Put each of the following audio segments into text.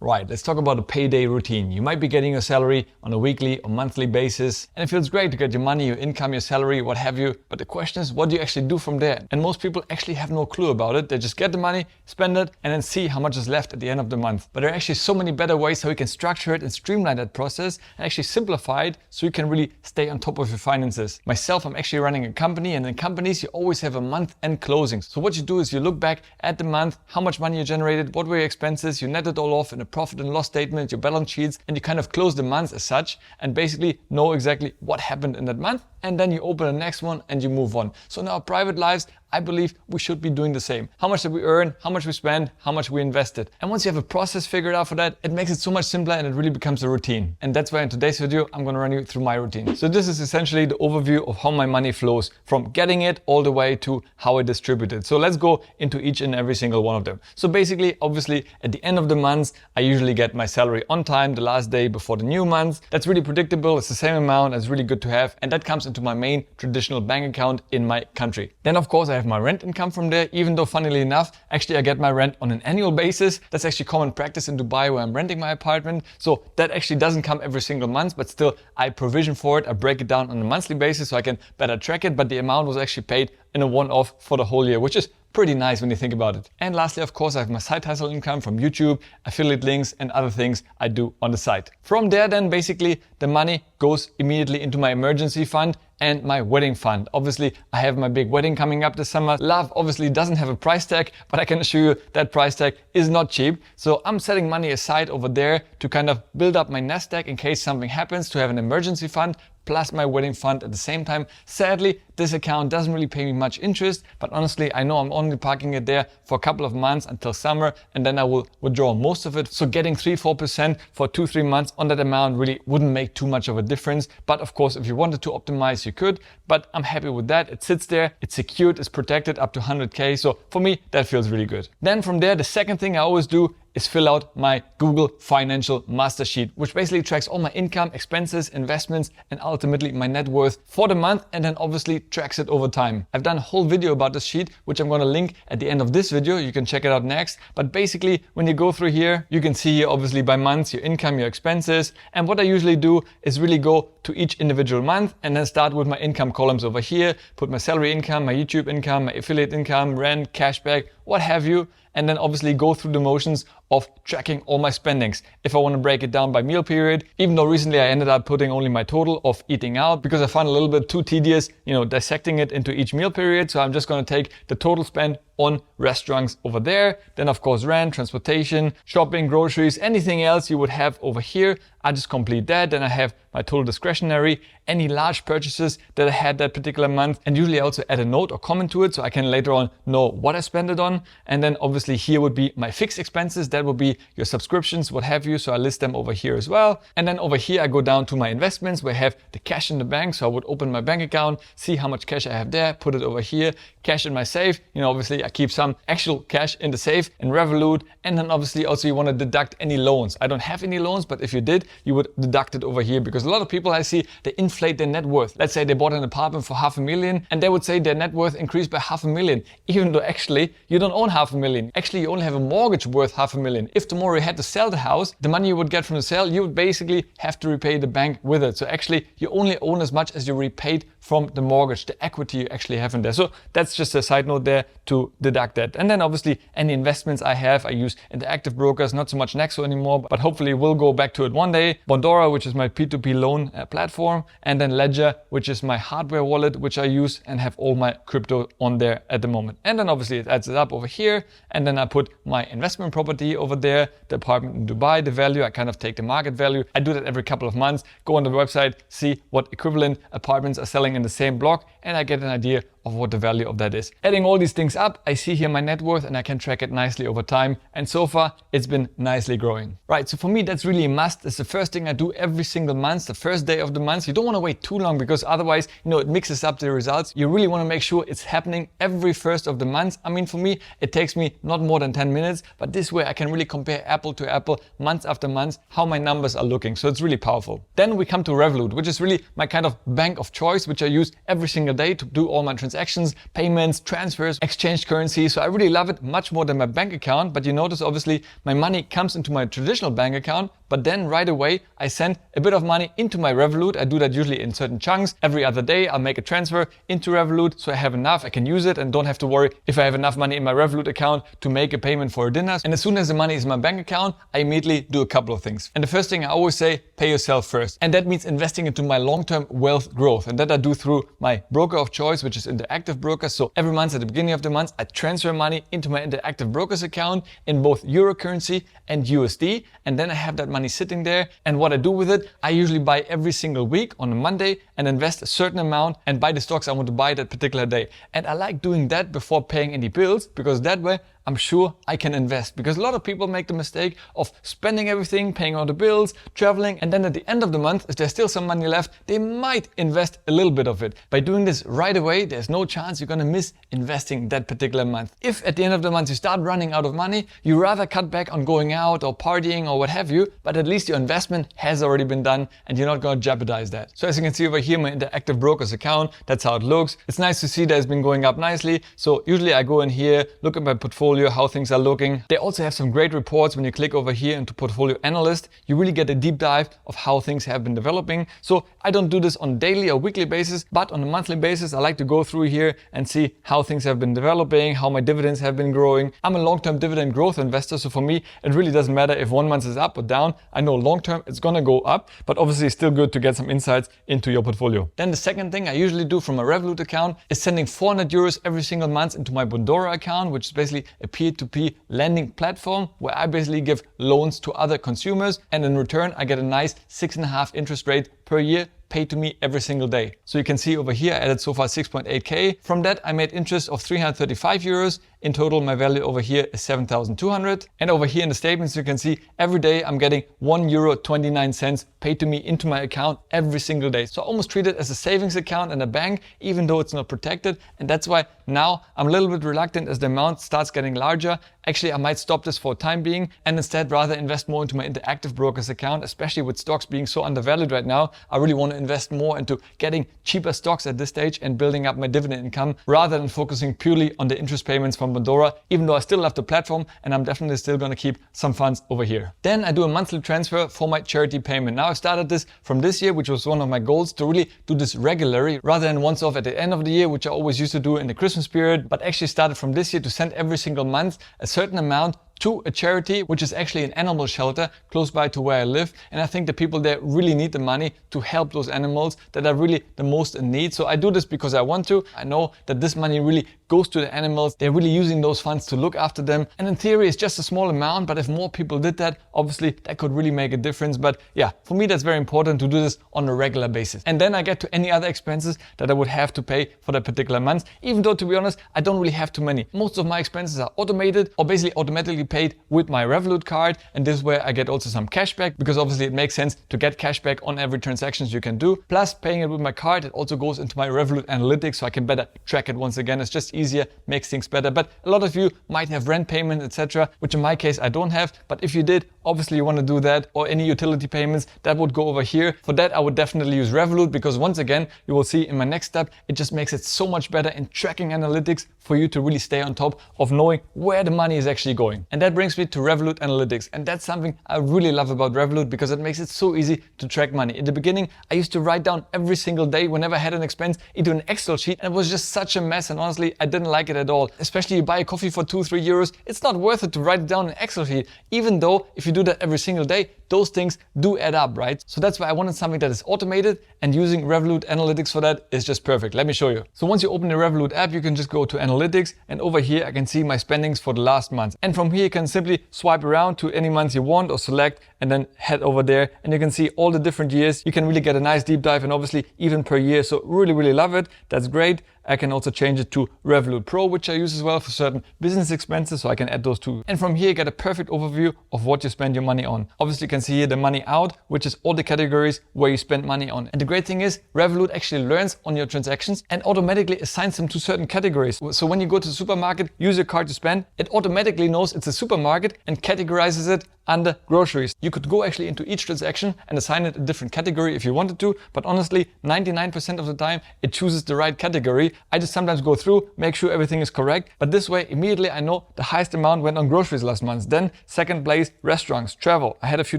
Right, let's talk about a payday routine. You might be getting your salary on a weekly or monthly basis, and it feels great to get your money, your income, your salary, what have you. But the question is, what do you actually do from there? And most people actually have no clue about it. They just get the money, spend it, and then see how much is left at the end of the month. But there are actually so many better ways how you can structure it and streamline that process and actually simplify it so you can really stay on top of your finances. Myself, I'm actually running a company, and in companies, you always have a month-end closing. So what you do is you look back at the month, how much money you generated, what were your expenses, you net it all off in a profit and loss statement, your balance sheets, and you kind of close the month as such and basically know exactly what happened in that month. And then you open the next one and you move on. So in our private lives, I believe we should be doing the same. How much did we earn? How much we spend? How much we invested? And once you have a process figured out for that, it makes it so much simpler and it really becomes a routine. And that's why in today's video, I'm going to run you through my routine. So this is essentially the overview of how my money flows from getting it all the way to how I distribute it. So let's go into each and every single one of them. So basically, obviously, at the end of the month, I usually get my salary on time, the last day before the new month. That's really predictable. It's the same amount. It's really good to have. And that comes into my main traditional bank account in my country. Then, of course, I have my rent income from there, even though funnily enough, actually I get my rent on an annual basis. That's actually common practice in Dubai where I'm renting my apartment. So that actually doesn't come every single month, but still I provision for it. I break it down on a monthly basis so I can better track it. But the amount was actually paid in a one-off for the whole year, which is pretty nice when you think about it. And lastly, of course, I have my side hustle income from YouTube, affiliate links and other things I do on the side. From there then basically the money goes immediately into my emergency fund and my wedding fund. Obviously, I have my big wedding coming up this summer. Love obviously doesn't have a price tag, but I can assure you that price tag is not cheap. So I'm setting money aside over there to kind of build up my nest egg in case something happens, to have an emergency fund plus my wedding fund at the same time. Sadly, this account doesn't really pay me much interest, but honestly, I know I'm only parking it there for a couple of months until summer, and then I will withdraw most of it. So getting 3-4% for 2-3 months on that amount really wouldn't make too much of a difference. But of course, if you wanted to optimize, you could, but I'm happy with that. It sits there, it's secured, it's protected up to 100K. So for me, that feels really good. Then from there, the second thing I always do is fill out my Google Financial Mastersheet, which basically tracks all my income, expenses, investments, and ultimately my net worth for the month, and then obviously tracks it over time. I've done a whole video about this sheet, which I'm going to link at the end of this video. You can check it out next. But basically, when you go through here, you can see here obviously by months, your income, your expenses. And what I usually do is really go to each individual month and then start with my income columns over here, put my salary income, my YouTube income, my affiliate income, rent, cashback, what have you. And then obviously go through the motions of tracking all my spendings. If I want to break it down by meal period, even though recently I ended up putting only my total of eating out because I found a little bit too tedious, dissecting it into each meal period. So I'm just going to take the total spend on restaurants over there. Then of course, rent, transportation, shopping, groceries, anything else you would have over here. I just complete that. Then I have my total discretionary, any large purchases that I had that particular month. And usually I also add a note or comment to it so I can later on know what I spent it on. And then obviously here would be my fixed expenses. That would be your subscriptions, what have you. So I list them over here as well. And then over here, I go down to my investments where I have the cash in the bank. So I would open my bank account, see how much cash I have there, put it over here, cash in my safe. Obviously I keep some actual cash in the safe in Revolut. And then obviously also you want to deduct any loans. I don't have any loans, but if you did, you would deduct it over here because a lot of people I see, they inflate their net worth. Let's say they bought an apartment for $500,000 and they would say their net worth increased by $500,000, even though actually you don't own $500,000. Actually, you only have a mortgage worth $500,000. If tomorrow you had to sell the house, the money you would get from the sale, you would basically have to repay the bank with it. So actually you only own as much as you repaid from the mortgage, the equity you actually have in there. So that's just a side note there to deduct that. And then obviously any investments I have, I use interactive brokers, not so much Nexo anymore, but hopefully we'll go back to it one day. Bondora, which is my P2P loan platform, and then Ledger, which is my hardware wallet, which I use and have all my crypto on there at the moment. And then obviously it adds it up over here. And then I put my investment property over there, the apartment in Dubai, the value, I kind of take the market value. I do that every couple of months, go on the website, see what equivalent apartments are selling in the same block, and I get an idea of what the value of that is. Adding all these things up, I see here my net worth and I can track it nicely over time. And so far, it's been nicely growing. Right, so for me, that's really a must. It's the first thing I do every single month, the first day of the month. You don't want to wait too long because otherwise, it mixes up the results. You really want to make sure it's happening every first of the month. I mean, for me, it takes me not more than 10 minutes, but this way I can really compare apple to apple, month after month, how my numbers are looking. So it's really powerful. Then we come to Revolut, which is really my kind of bank of choice, which I use every single day to do all my transactions transactions, payments, transfers, exchange currency. So I really love it much more than my bank account. But you notice obviously my money comes into my traditional bank account, but then right away I send a bit of money into my Revolut. I do that usually in certain chunks. Every other day I'll make a transfer into Revolut so I have enough, I can use it and don't have to worry if I have enough money in my Revolut account to make a payment for a dinner. And as soon as the money is in my bank account, I immediately do a couple of things. And the first thing I always say, pay yourself first. And that means investing into my long-term wealth growth. And that I do through my broker of choice, which is Interactive Brokers. So every month at the beginning of the month, I transfer money into my Interactive Brokers account in both Euro currency and USD. And then I have that money sitting there. And what I do with it, I usually buy every single week on a Monday and invest a certain amount and buy the stocks I want to buy that particular day. And I like doing that before paying any bills, because that way I'm sure I can invest. Because a lot of people make the mistake of spending everything, paying all the bills, traveling, and then at the end of the month, if there's still some money left, they might invest a little bit of it. By doing this right away, there's no chance you're gonna miss investing that particular month. If at the end of the month you start running out of money, you rather cut back on going out or partying or what have you, but at least your investment has already been done and you're not gonna jeopardize that. So as you can see over here, my Interactive Brokers account, that's how it looks. It's nice to see that it's been going up nicely. So usually I go in here, look at my portfolio, how things are looking. They also have some great reports. When you click over here into Portfolio Analyst, you really get a deep dive of how things have been developing. So I don't do this on a daily or weekly basis, but on a monthly basis, I like to go through here and see how things have been developing, how my dividends have been growing. I'm a long-term dividend growth investor, so for me, it really doesn't matter if 1 month is up or down. I know long-term it's gonna go up, but obviously it's still good to get some insights into your portfolio. Then the second thing I usually do from my Revolut account is sending 400 euros every single month into my Bondora account, which is basically a peer-to-peer lending platform where I basically give loans to other consumers, and in return I get a nice 6.5% interest rate per year paid to me every single day. So you can see over here I added so far 6.8k. From that I made interest of 335 euros. In total my value over here is 7,200. And over here in the statements you can see every day I'm getting €1.29 paid to me into my account every single day. So I almost treat it as a savings account in a bank, even though it's not protected. And that's why now I'm a little bit reluctant as the amount starts getting larger. Actually, I might stop this for a time being and instead rather invest more into my Interactive Brokers account, especially with stocks being so undervalued right now. I really want to invest more into getting cheaper stocks at this stage and building up my dividend income rather than focusing purely on the interest payments from Bondora, even though I still love the platform and I'm definitely still going to keep some funds over here. Then I do a monthly transfer for my charity payment. Now I started this from this year, which was one of my goals, to really do this regularly rather than once off at the end of the year, which I always used to do in the Christmas period, but actually started from this year to send every single month a certain amount to a charity, which is actually an animal shelter close by to where I live. And I think the people there really need the money to help those animals that are really the most in need. So I do this because I want to. I know that this money really goes to the animals. They're really using those funds to look after them. And in theory, it's just a small amount, but if more people did that, obviously that could really make a difference. But yeah, for me, that's very important to do this on a regular basis. And then I get to any other expenses that I would have to pay for that particular month, even though, to be honest, I don't really have too many. Most of my expenses are automated or basically automatically paid with my Revolut card, and this way I get also some cash back, because obviously it makes sense to get cash back on every transactions you can do. Plus paying it with my card, it also goes into my Revolut Analytics so I can better track it once again. It's just easier, makes things better. But a lot of you might have rent payment, etc., which in my case I don't have. But if you did, obviously you want to do that, or any utility payments, that would go over here. For that I would definitely use Revolut, because once again, you will see in my next step, it just makes it so much better in tracking analytics for you to really stay on top of knowing where the money is actually going. And that brings me to Revolut Analytics. And that's something I really love about Revolut, because it makes it so easy to track money. In the beginning, I used to write down every single day whenever I had an expense into an Excel sheet, and it was just such a mess. And honestly, I didn't like it at all. Especially you buy a coffee for 2-3 euros. It's not worth it to write it down in an Excel sheet, even though if you do that every single day, those things do add up, right? So that's why I wanted something that is automated, and using Revolut Analytics for that is just perfect. Let me show you. So once you open the Revolut app, you can just go to Analytics, and over here I can see my spendings for the last month. And from here you can simply swipe around to any month you want or select, and then head over there, and you can see all the different years. You can really get a nice deep dive, and obviously even per year. So really love it. That's great. I can also change it to Revolut Pro, which I use as well for certain business expenses, so I can add those too. And from here you get a perfect overview of what you spend your money on. Obviously you can see here the money out, which is all the categories where you spend money on. And the great thing is Revolut actually learns on your transactions and automatically assigns them to certain categories. So when you go to the supermarket, use your card to spend, it automatically knows it's a supermarket and categorizes it under groceries. You could go actually into each transaction and assign it a different category if you wanted to, but honestly 99% of the time it chooses the right category. I just sometimes go through, make sure everything is correct. But this way, immediately I know the highest amount went on groceries last month. Then second place, restaurants, travel. I had a few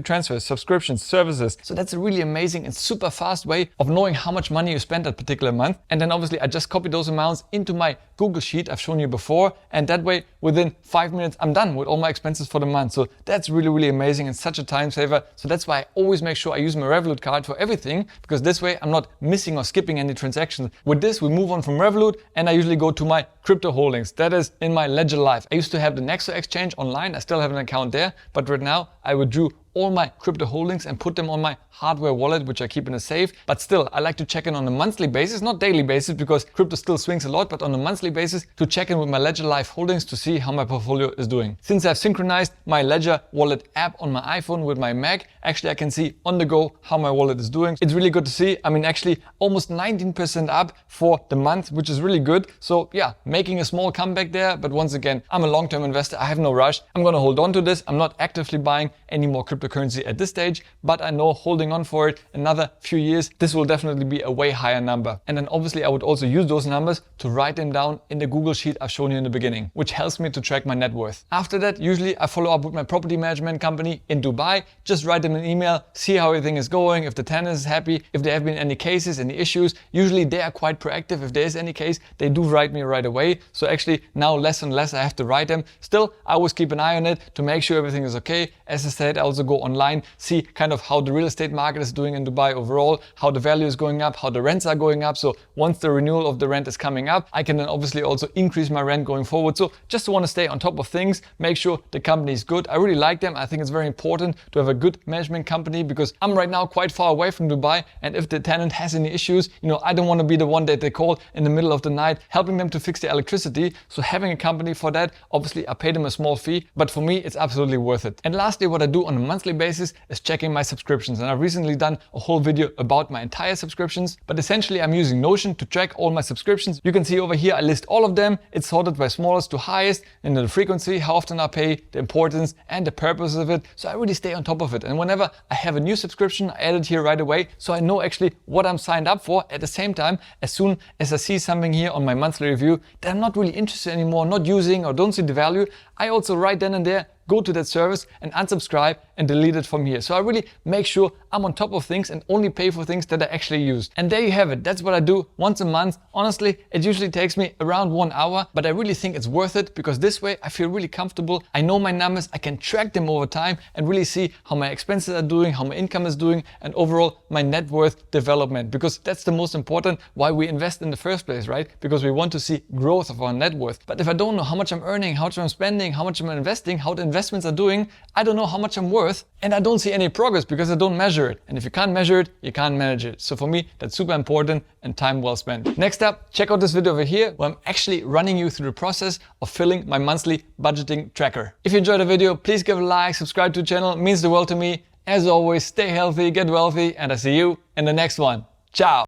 transfers, subscriptions, services. So that's a really amazing and super fast way of knowing how much money you spent that particular month. And then obviously I just copy those amounts into my Google Sheet I've shown you before. And that way, within 5 minutes, I'm done with all my expenses for the month. So that's really, really amazing and such a time saver. So that's why I always make sure I use my Revolut card for everything, because this way I'm not missing or skipping any transactions. With this, we move on from Revolut and I usually go to my crypto holdings. That is in my Ledger Live. I used to have the Nexo exchange online. I still have an account there, but right now I withdrew all my crypto holdings and put them on my hardware wallet, which I keep in a safe. But still, I like to check in on a monthly basis, not daily basis, because crypto still swings a lot, but on a monthly basis to check in with my Ledger Live holdings to see how my portfolio is doing. Since I've synchronized my Ledger wallet app on my iPhone with my Mac, actually I can see on the go how my wallet is doing. It's really good to see. I mean, actually almost 19% up for the month, which is really good. So yeah, making a small comeback there. But once again, I'm a long-term investor. I have no rush. I'm going to hold on to this. I'm not actively buying any more cryptocurrency at this stage, but I know holding on for it another few years, this will definitely be a way higher number. And then obviously I would also use those numbers to write them down in the Google Sheet I've shown you in the beginning, which helps me to track my net worth. After that, usually I follow up with my property management company in Dubai, just write them an email, see how everything is going, if the tenant is happy, if there have been any cases, any issues. Usually they are quite proactive. If there is any case, they do write me right away. So actually now less and less I have to write them. Still, I always keep an eye on it to make sure everything is okay. As I said, I also go online, see kind of how the real estate market is doing in Dubai overall, how the value is going up, how the rents are going up. So once the renewal of the rent is coming up, I can then obviously also increase my rent going forward. So just want to stay on top of things, make sure the company is good. I really like them. I think it's very important to have a good management company because I'm right now quite far away from Dubai. And if the tenant has any issues, I don't want to be the one that they call in the middle of the night, helping them to fix the electricity. So having a company for that, obviously I pay them a small fee, but for me, it's absolutely worth it. And lastly, what I do on a monthly basis is checking my subscriptions. And I've recently done a whole video about my entire subscriptions, but essentially I'm using Notion to track all my subscriptions. You can see over here, I list all of them. It's sorted by smallest to highest, and the frequency, how often I pay, the importance and the purpose of it. So I really stay on top of it. And whenever I have a new subscription, I add it here right away. So I know actually what I'm signed up for. At the same time, as soon as I see something here on my monthly review that I'm not really interested anymore, not using or don't see the value, I also right then and there go to that service and unsubscribe and delete it from here. So I really make sure I'm on top of things and only pay for things that I actually use. And there you have it. That's what I do once a month. Honestly, it usually takes me around 1 hour, but I really think it's worth it because this way I feel really comfortable. I know my numbers, I can track them over time and really see how my expenses are doing, how my income is doing, and overall my net worth development, because that's the most important why we invest in the first place, right? Because we want to see growth of our net worth. But if I don't know how much I'm earning, how much I'm spending, how much I'm investing, how the investments are doing, I don't know how much I'm worth, and I don't see any progress because I don't measure it. And if you can't measure it, you can't manage it. So for me, that's super important and time well spent. Next up, check out this video over here where I'm actually running you through the process of filling my monthly budgeting tracker. If you enjoyed the video, please give it a like, subscribe to the channel. It means the world to me. As always, stay healthy, get wealthy, and I see you in the next one. Ciao.